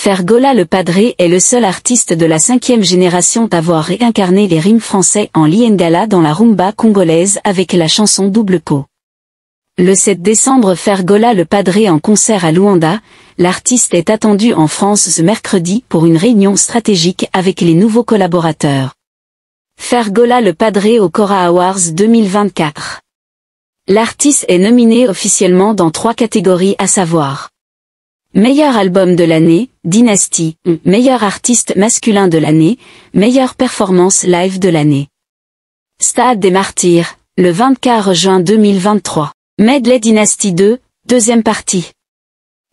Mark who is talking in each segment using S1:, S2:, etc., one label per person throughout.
S1: Fergola le Padré est le seul artiste de la 5e génération d'avoir réincarné les rimes français en lingala dans la rumba congolaise avec la chanson Double Pot. Le 7 décembre, Fergola le Padré en concert à Luanda. L'artiste est attendu en France ce mercredi pour une réunion stratégique avec les nouveaux collaborateurs. Fergola le Padré au Cora Awards 2024. L'artiste est nominé officiellement dans 3 catégories, à savoir meilleur album de l'année, Dynasty, meilleur artiste masculin de l'année, meilleure performance live de l'année. Stade des Martyrs, le 24 juin 2023. Medley Dynasty 2, deuxième partie.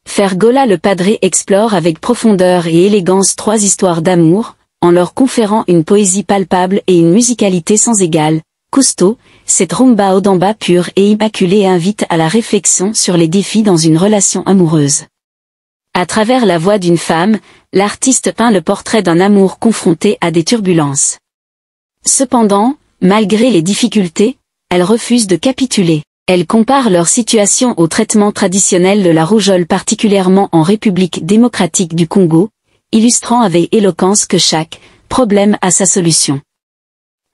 S1: Fergola le Padré explore avec profondeur et élégance 3 histoires d'amour, en leur conférant une poésie palpable et une musicalité sans égale. Cousteau, cette rumba odamba pure et immaculée invite à la réflexion sur les défis dans une relation amoureuse. À travers la voix d'une femme, l'artiste peint le portrait d'un amour confronté à des turbulences. Cependant, malgré les difficultés, elle refuse de capituler. Elle compare leur situation au traitement traditionnel de la rougeole, particulièrement en République démocratique du Congo, illustrant avec éloquence que chaque problème a sa solution.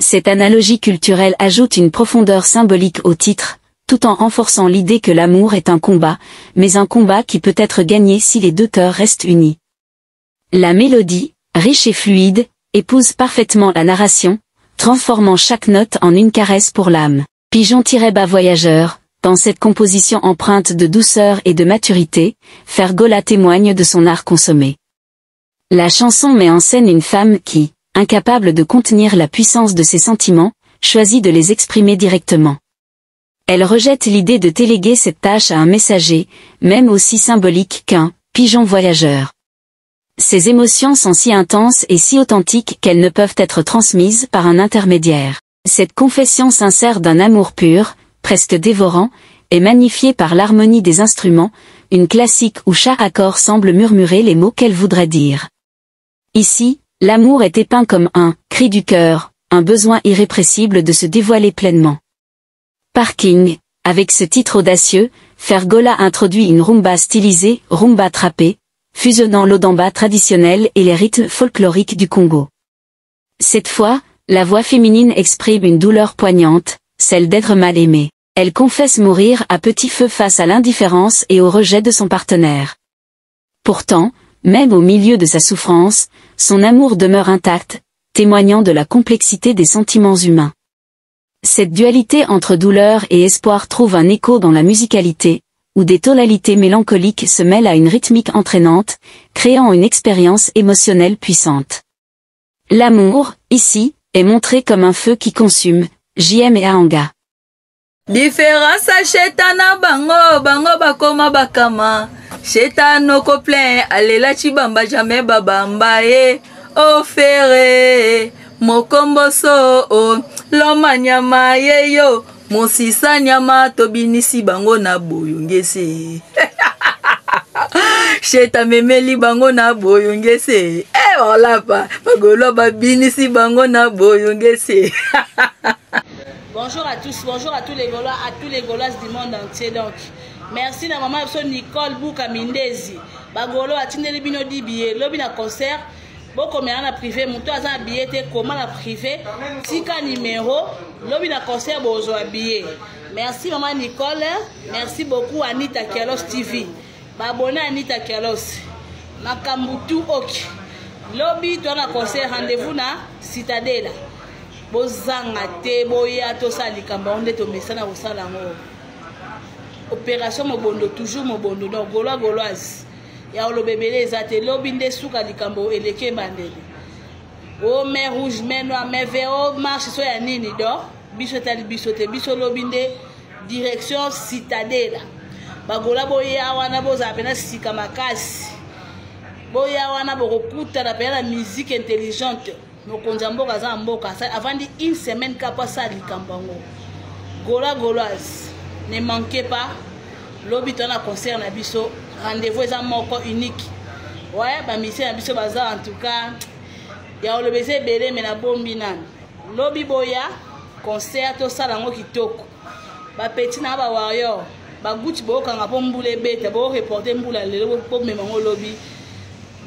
S1: Cette analogie culturelle ajoute une profondeur symbolique au titre, tout en renforçant l'idée que l'amour est un combat, mais un combat qui peut être gagné si les deux cœurs restent unis. La mélodie, riche et fluide, épouse parfaitement la narration, transformant chaque note en une caresse pour l'âme. Pigeon-bas voyageur, dans cette composition empreinte de douceur et de maturité, Fergola témoigne de son art consommé. La chanson met en scène une femme qui, incapable de contenir la puissance de ses sentiments, choisit de les exprimer directement. Elle rejette l'idée de déléguer cette tâche à un messager, même aussi symbolique qu'un pigeon voyageur. Ses émotions sont si intenses et si authentiques qu'elles ne peuvent être transmises par un intermédiaire. Cette confession sincère d'un amour pur, presque dévorant, est magnifiée par l'harmonie des instruments, une classique où chaque accord semble murmurer les mots qu'elle voudrait dire. Ici, l'amour est dépeint comme un cri du cœur, un besoin irrépressible de se dévoiler pleinement. Parking, avec ce titre audacieux, Fergola introduit une rumba stylisée, rumba trappée, fusionnant l'odamba traditionnel et les rythmes folkloriques du Congo. Cette fois, la voix féminine exprime une douleur poignante, celle d'être mal aimée. Elle confesse mourir à petit feu face à l'indifférence et au rejet de son partenaire. Pourtant, même au milieu de sa souffrance, son amour demeure intact, témoignant de la complexité des sentiments humains. Cette dualité entre douleur et espoir trouve un écho dans la musicalité, où des tonalités mélancoliques se mêlent à une rythmique entraînante, créant une expérience émotionnelle puissante. L'amour, ici, est montré comme un feu qui consume, JM et Ahanga.
S2: Différence à Chetana bango, bango bakoma bakama. Chetano koplen, alela chibamba jamais babamba o ferre. Mokomboso o, loma nyama yeyo. Mosisa nyama tobinisi bango na boyongese. Cheta memeli bango na boyongese. Voilà pas, bagolo babinisi bango na boyongese.
S3: Bonjour à tous les Gaulois, à tous les Gauloises du monde entier. Donc, merci à maman Nicole Bouka Mindezi. Bagolo a tindé bino di billet, lobi na concert. Beaucoup mais na privé, mon toi a billet te comment na privé. Tika numéro, lobi na concert bozo a billet. Merci maman Nicole, merci beaucoup Anita Kialos TV. Babona Anita Kialos. Makambutu ok. Lobby toi na concert, rendez-vous na Citadela. Bozanga te boya to salikamba onde to mesana osala ngo. Opération mobondo toujours mobondo donc gauloise. Ya olobebele ezate lobby nde suka likambo eleke bandele. O mer rouge, mer noir, mer vert, marche so ya nini do. Biso tali biso te biso lobby nde direction Citadela. Bagola boya wana boza pena sika makasi. Boya wana bokokuta na pena musique intelligente. Mokonjamboka za mboka avant une semaine kapa sa likambango. Gauloise, ne manquez pas. Lobby tona concert na biso, rendez-vous est moko unique. Ouais, ba mission na biso baza en tout cas. Ya olobese belé mais na bombi nan. Lobby boya concert to sala ngo kitoko. Ba petit na ba warrior, ba guti bo kanga po mbule beta bo reporter mbula lelo po memango lobby.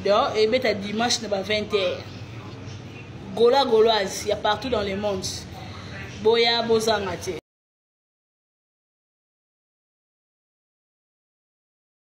S3: donc et beta dimanche na ba 20h. Gaulois, il y a partout dans le monde. Boya bozanga te.